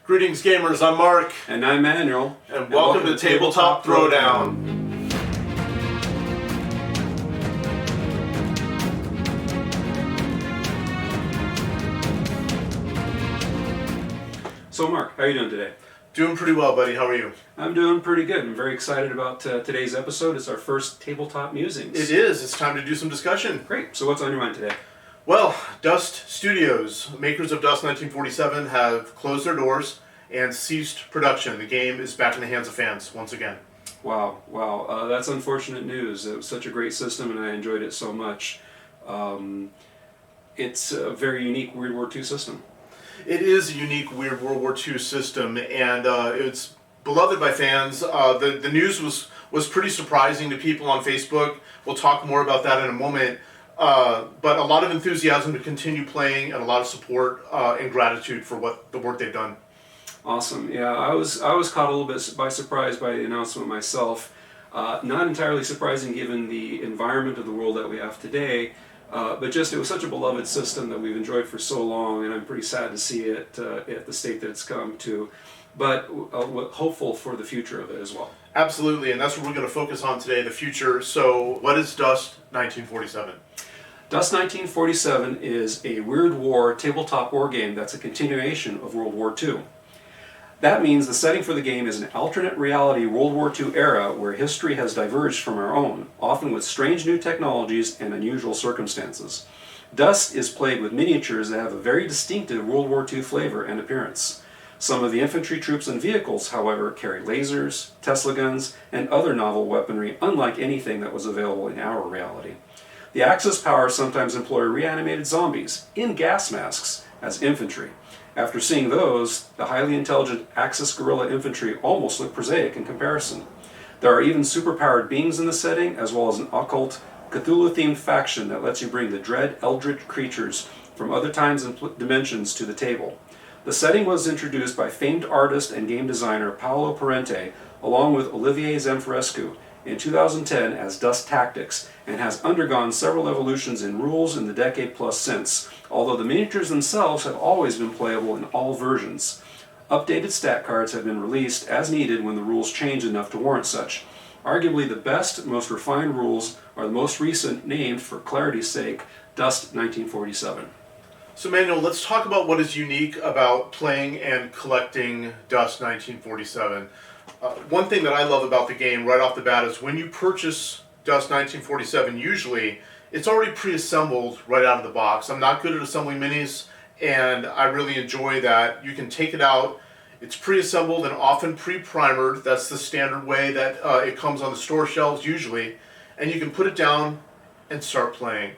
Greetings gamers, I'm Mark. And I'm Manuel. And welcome to Tabletop Throwdown. So Mark, how are you doing today? Doing pretty well, buddy. How are you? I'm doing pretty good. I'm very excited about today's episode. It's our first Tabletop Musings. It is. It's time to do some discussion. Great. So what's on your mind today? Well, Dust Studios, makers of Dust 1947, have closed their doors and ceased production. The game is back in the hands of fans once again. Wow. That's unfortunate news. It was such a great system and I enjoyed it so much. It's a very unique World War II system. It is a unique, weird World War II system, and it's beloved by fans. The news was pretty surprising to people on Facebook. We'll talk more about that in a moment. But a lot of enthusiasm to continue playing and a lot of support and gratitude for the work they've done. Awesome. Yeah, I was caught a little bit by surprise by the announcement myself. Not entirely surprising given the environment of the world that we have today. But just it was such a beloved system that we've enjoyed for so long, and I'm pretty sad to see it at the state that it's come to, but hopeful for the future of it as well. Absolutely, and that's what we're going to focus on today, the future. So what is Dust 1947? Dust 1947 is a Weird War tabletop war game that's a continuation of World War II. That means the setting for the game is an alternate reality World War II era where history has diverged from our own, often with strange new technologies and unusual circumstances. Dust is played with miniatures that have a very distinctive World War II flavor and appearance. Some of the infantry troops and vehicles, however, carry lasers, Tesla guns, and other novel weaponry unlike anything that was available in our reality. The Axis powers sometimes employ reanimated zombies in gas masks as infantry. After seeing those, the highly intelligent Axis guerrilla infantry almost look prosaic in comparison. There are even superpowered beings in the setting, as well as an occult, Cthulhu-themed faction that lets you bring the dread eldritch creatures from other times and dimensions to the table. The setting was introduced by famed artist and game designer Paolo Parente, along with Olivier Zamfrescu, in 2010 as Dust Tactics, and has undergone several evolutions in rules in the decade plus since, although the miniatures themselves have always been playable in all versions. Updated stat cards have been released as needed when the rules change enough to warrant such. Arguably the best, most refined rules are the most recent, named, for clarity's sake, Dust 1947. So Manuel, let's talk about what is unique about playing and collecting Dust 1947. One thing that I love about the game right off the bat is when you purchase Dust 1947, usually it's already pre-assembled right out of the box. I'm not good at assembling minis, and I really enjoy that. You can take it out, it's pre-assembled and often pre-primered. That's the standard way that it comes on the store shelves usually, and you can put it down and start playing.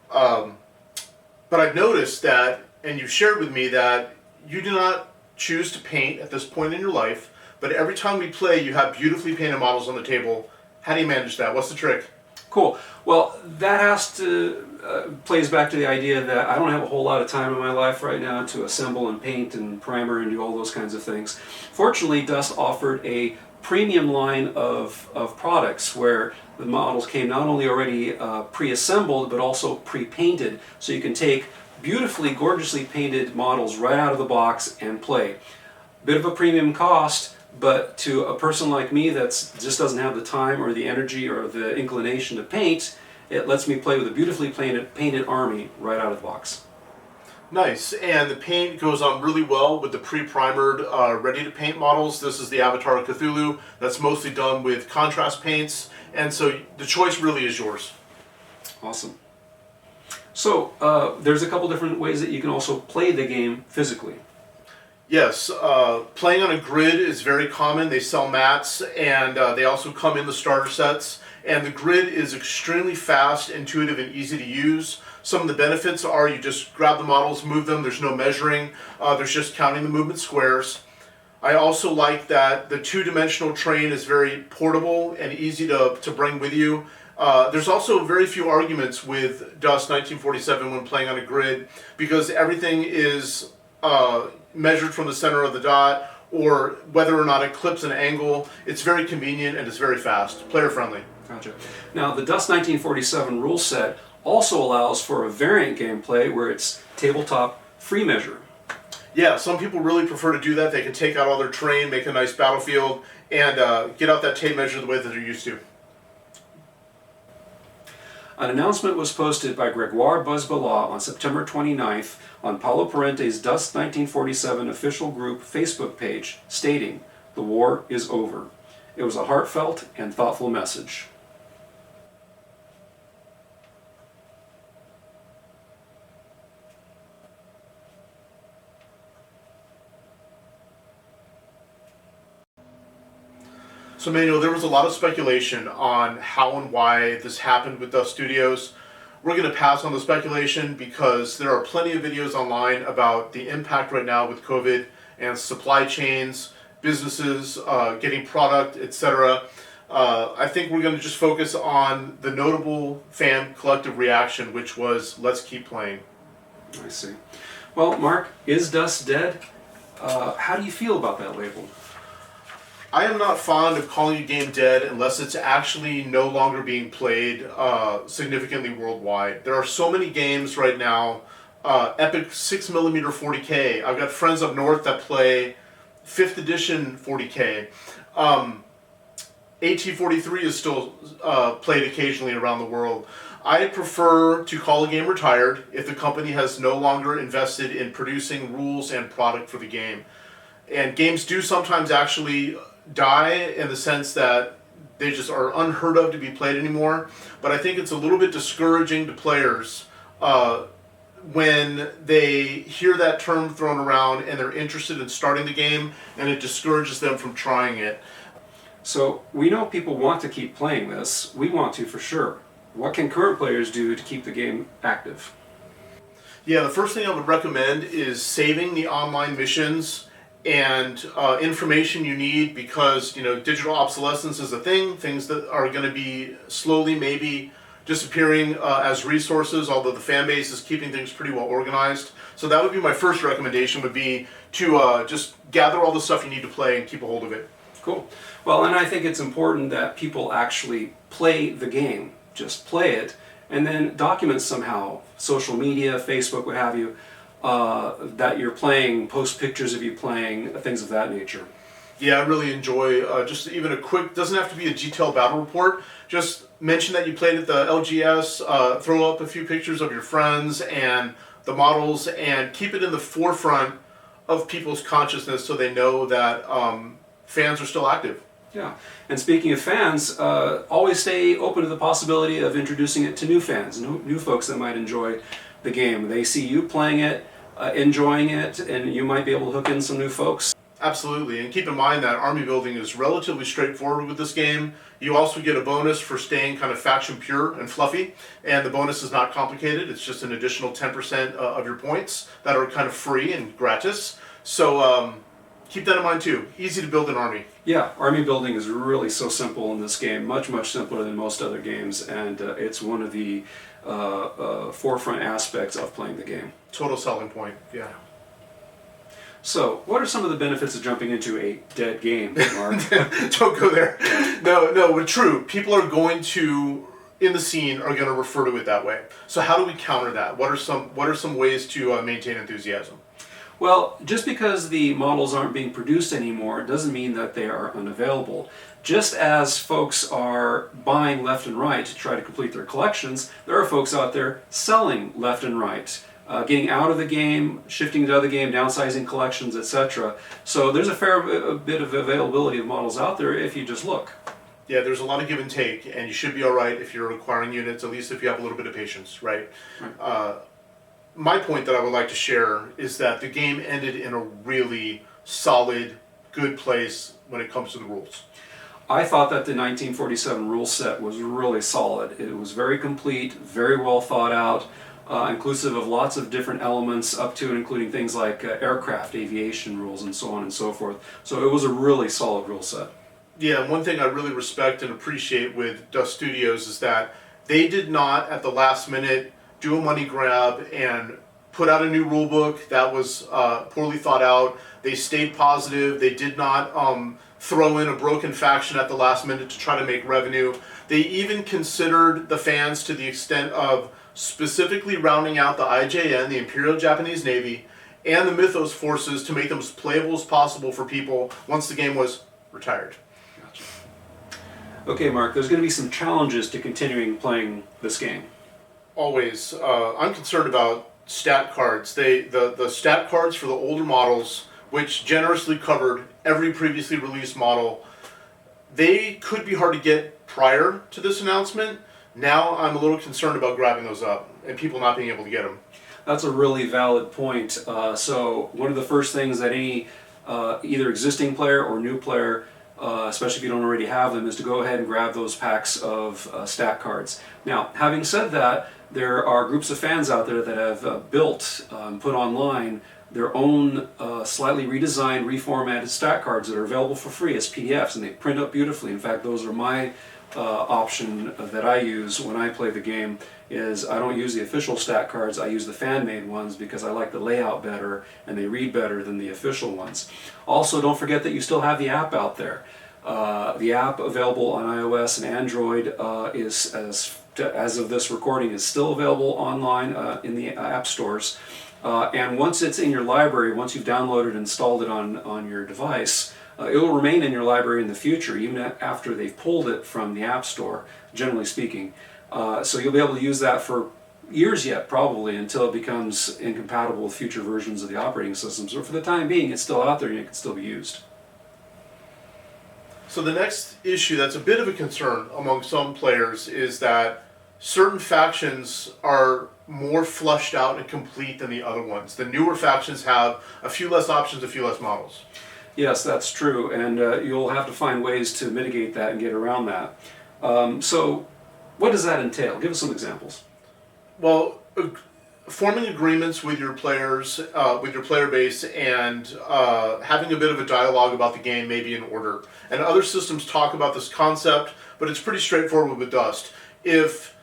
But I've noticed that, and you've shared with me that you do not choose to paint at this point in your life, but every time we play, you have beautifully painted models on the table. How do you manage that? What's the trick? Cool. Well, that has to plays back to the idea that I don't have a whole lot of time in my life right now to assemble and paint and primer and do all those kinds of things. Fortunately, Dust offered a premium line of products where the models came not only already pre-assembled but also pre-painted, so you can take beautifully, gorgeously painted models right out of the box and play. Bit of a premium cost, but to a person like me that just doesn't have the time or the energy or the inclination to paint, it lets me play with a beautifully painted army right out of the box. Nice, and the paint goes on really well with the pre-primered, ready-to-paint models. This is the Avatar of Cthulhu. That's mostly done with contrast paints, and so the choice really is yours. Awesome. So, there's a couple different ways that you can also play the game physically. Yes, playing on a grid is very common. They sell mats, and they also come in the starter sets. And the grid is extremely fast, intuitive, and easy to use. Some of the benefits are you just grab the models, move them. There's no measuring. There's just counting the movement squares. I also like that the two-dimensional terrain is very portable and easy to bring with you. There's also very few arguments with Dust 1947 when playing on a grid because everything is measured from the center of the dot, or whether or not it clips an angle. It's very convenient and it's very fast, player friendly. Gotcha. Now the Dust 1947 rule set also allows for a variant gameplay where it's tabletop free measure. Yeah, some people really prefer to do that. They can take out all their terrain, make a nice battlefield, and get out that tape measure the way that they're used to. An announcement was posted by Gregoire Buzzbala on September 29th on Paulo Parente's Dust 1947 official group Facebook page, stating, "The war is over." It was a heartfelt and thoughtful message. So, Manuel, there was a lot of speculation on how and why this happened with Dust Studios. We're going to pass on the speculation because there are plenty of videos online about the impact right now with COVID and supply chains, businesses, getting product, etc. I think we're going to just focus on the notable fan collective reaction, which was, let's keep playing. I see. Well, Mark, is Dust dead? How do you feel about that label? I am not fond of calling a game dead unless it's actually no longer being played significantly worldwide. There are so many games right now, epic 6mm 40K. I've got friends up north that play 5th edition 40K. AT-43 is still played occasionally around the world. I prefer to call a game retired if the company has no longer invested in producing rules and product for the game. And games do sometimes actually die in the sense that they just are unheard of to be played anymore. But I think it's a little bit discouraging to players when they hear that term thrown around and they're interested in starting the game, and it discourages them from trying it. So we know people want to keep playing this. We want to for sure. What can current players do to keep the game active? Yeah, the first thing I would recommend is saving the online missions and information you need, because digital obsolescence is a thing. Things that are going to be slowly maybe disappearing as resources, although the fan base is keeping things pretty well organized. So that would be my first recommendation, would be to just gather all the stuff you need to play and keep a hold of it. Cool. Well, and I think it's important that people actually play the game. Just play it, and then document somehow, social media, Facebook, what have you, that you're playing, post pictures of you playing, things of that nature. Yeah, I really enjoy just even a quick, doesn't have to be a detailed battle report, just mention that you played at the LGS, throw up a few pictures of your friends and the models, and keep it in the forefront of people's consciousness so they know that fans are still active. Yeah, and speaking of fans, always stay open to the possibility of introducing it to new fans, new folks that might enjoy the game. They see you playing it, enjoying it, and you might be able to hook in some new folks. Absolutely, and keep in mind that army building is relatively straightforward with this game. You also get a bonus for staying kind of faction pure and fluffy, and the bonus is not complicated. It's just an additional 10% of your points that are kind of free and gratis. So keep that in mind too. Easy to build an army. Yeah, army building is really so simple in this game, much simpler than most other games, and it's one of the forefront aspects of playing the game. Total selling point, yeah. So, what are some of the benefits of jumping into a dead game, Mark? Don't go there. No, true. People are going to, in the scene, are going to refer to it that way. So how do we counter that? What are some ways to maintain enthusiasm? Well, just because the models aren't being produced anymore doesn't mean that they are unavailable. Just as folks are buying left and right to try to complete their collections, there are folks out there selling left and right. Getting out of the game, shifting to other game, downsizing collections, etc. So there's a fair bit of availability of models out there if you just look. Yeah, there's a lot of give and take, and you should be all right if you're acquiring units, at least if you have a little bit of patience, right? My point that I would like to share is that the game ended in a really solid, good place when it comes to the rules. I thought that the 1947 rule set was really solid. It was very complete, very well thought out. Inclusive of lots of different elements, up to and including things like aircraft, aviation rules, and so on and so forth. So it was a really solid rule set. Yeah, one thing I really respect and appreciate with Dust Studios is that they did not, at the last minute, do a money grab and put out a new rule book that was poorly thought out. They stayed positive. They did not throw in a broken faction at the last minute to try to make revenue. They even considered the fans to the extent of specifically rounding out the IJN, the Imperial Japanese Navy, and the Mythos forces to make them as playable as possible for people once the game was retired. Gotcha. Okay, Mark, there's going to be some challenges to continuing playing this game. Always. I'm concerned about stat cards. The stat cards for the older models, which generously covered every previously released model, they could be hard to get prior to this announcement. Now I'm a little concerned about grabbing those up and people not being able to get them. That's a really valid point. So one of the first things that any either existing player or new player, especially if you don't already have them, is to go ahead and grab those packs of stat cards. Now, having said that, there are groups of fans out there that have built, put online, their own slightly redesigned, reformatted stat cards that are available for free as PDFs, and they print up beautifully. In fact, those are my option that I use when I play the game. Is I don't use the official stat cards, I use the fan-made ones because I like the layout better and they read better than the official ones. Also, don't forget that you still have the app out there. The app available on iOS and Android is, as of this recording, is still available online in the app stores. And once it's in your library, once you've downloaded and installed it on your device, it will remain in your library in the future, even after they've pulled it from the App Store, generally speaking. So you'll be able to use that for years yet, probably, until it becomes incompatible with future versions of the operating system. So for the time being, it's still out there and it can still be used. So the next issue that's a bit of a concern among some players is that certain factions are more fleshed out and complete than the other ones. The newer factions have a few less options, a few less models. Yes, that's true, and you'll have to find ways to mitigate that and get around that. So what does that entail? Give us some examples. Well, forming agreements with your players, with your player base, and having a bit of a dialogue about the game may be in order. And other systems talk about this concept, but it's pretty straightforward with Dust. If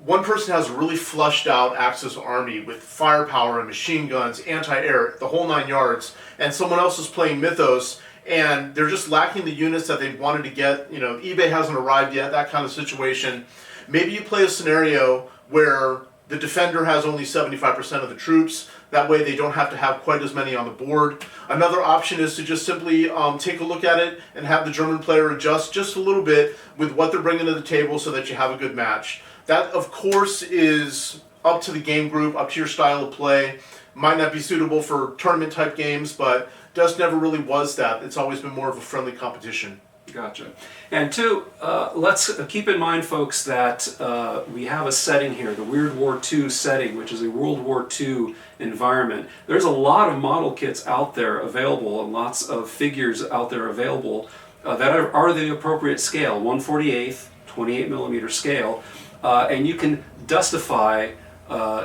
one person has a really fleshed out Axis army with firepower and machine guns, anti-air, the whole 9 yards, and someone else is playing Mythos, and they're just lacking the units that they wanted to get, eBay hasn't arrived yet, that kind of situation, maybe you play a scenario where the defender has only 75% of the troops. That way they don't have to have quite as many on the board. Another option is to just simply take a look at it and have the German player adjust just a little bit with what they're bringing to the table so that you have a good match. That, of course, is up to the game group, up to your style of play. Might not be suitable for tournament-type games, but Dust never really was that. It's always been more of a friendly competition. Gotcha. And two, let's keep in mind, folks, that we have a setting here, the Weird War II setting, which is a World War II environment. There's a lot of model kits out there available and lots of figures out there available that are the appropriate scale, 1/48, 28 millimeter scale, and you can dustify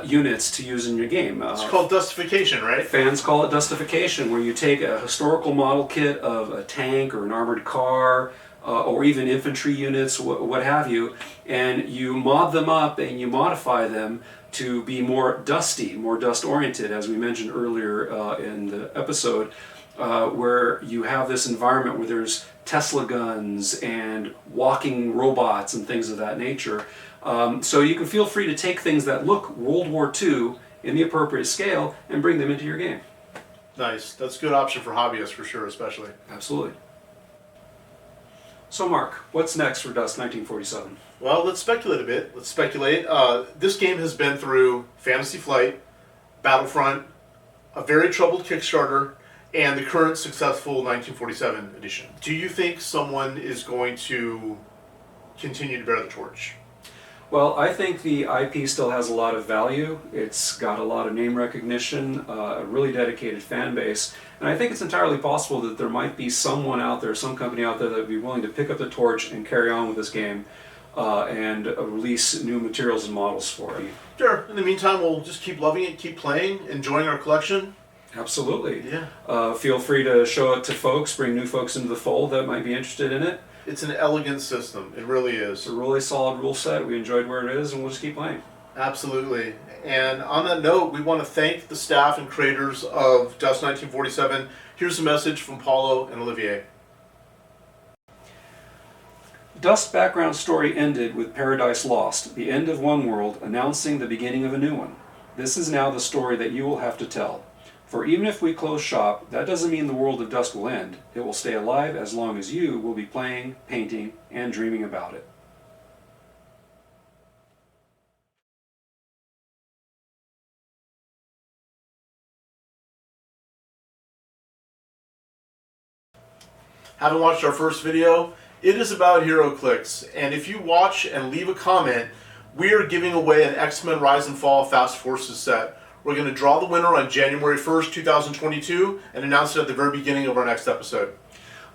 units to use in your game. It's called dustification, right? Fans call it dustification, where you take a historical model kit of a tank or an armored car, or even infantry units, what have you, and you mod them up and you modify them to be more dusty, more dust-oriented, as we mentioned earlier in the episode, where you have this environment where there's Tesla guns and walking robots and things of that nature. So you can feel free to take things that look World War II in the appropriate scale and bring them into your game. Nice. That's a good option for hobbyists for sure, especially. Absolutely. So Mark, what's next for Dust 1947? Well, let's speculate a bit. Let's speculate. This game has been through Fantasy Flight, Battlefront, a very troubled Kickstarter, and the current successful 1947 edition. Do you think someone is going to continue to bear the torch? Well, I think the IP still has a lot of value. It's got a lot of name recognition, a really dedicated fan base, and I think it's entirely possible that there might be someone out there, some company out there that would be willing to pick up the torch and carry on with this game and release new materials and models for it. Sure. In the meantime, we'll just keep loving it, keep playing, enjoying our collection. Absolutely. Yeah. Feel free to show it to folks, bring new folks into the fold that might be interested in it. It's an elegant system. It really is. It's a really solid rule set. We enjoyed where it is, and we'll just keep playing. Absolutely. And on that note, we want to thank the staff and creators of Dust 1947. Here's a message from Paulo and Olivier. Dust's background story ended with Paradise Lost, the end of one world, announcing the beginning of a new one. This is now the story that you will have to tell. For even if we close shop, that doesn't mean the world of Dusk will end. It will stay alive as long as you will be playing, painting, and dreaming about it. Haven't watched our first video? It is about HeroClix, and if you watch and leave a comment, we are giving away an X-Men Rise and Fall Fast Forces set. We're going to draw the winner on January 1st, 2022, and announce it at the very beginning of our next episode.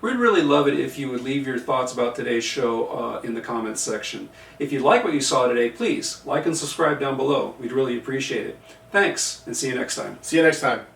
We'd really love it if you would leave your thoughts about today's show in the comments section. If you like what you saw today, please like and subscribe down below. We'd really appreciate it. Thanks, and see you next time. See you next time.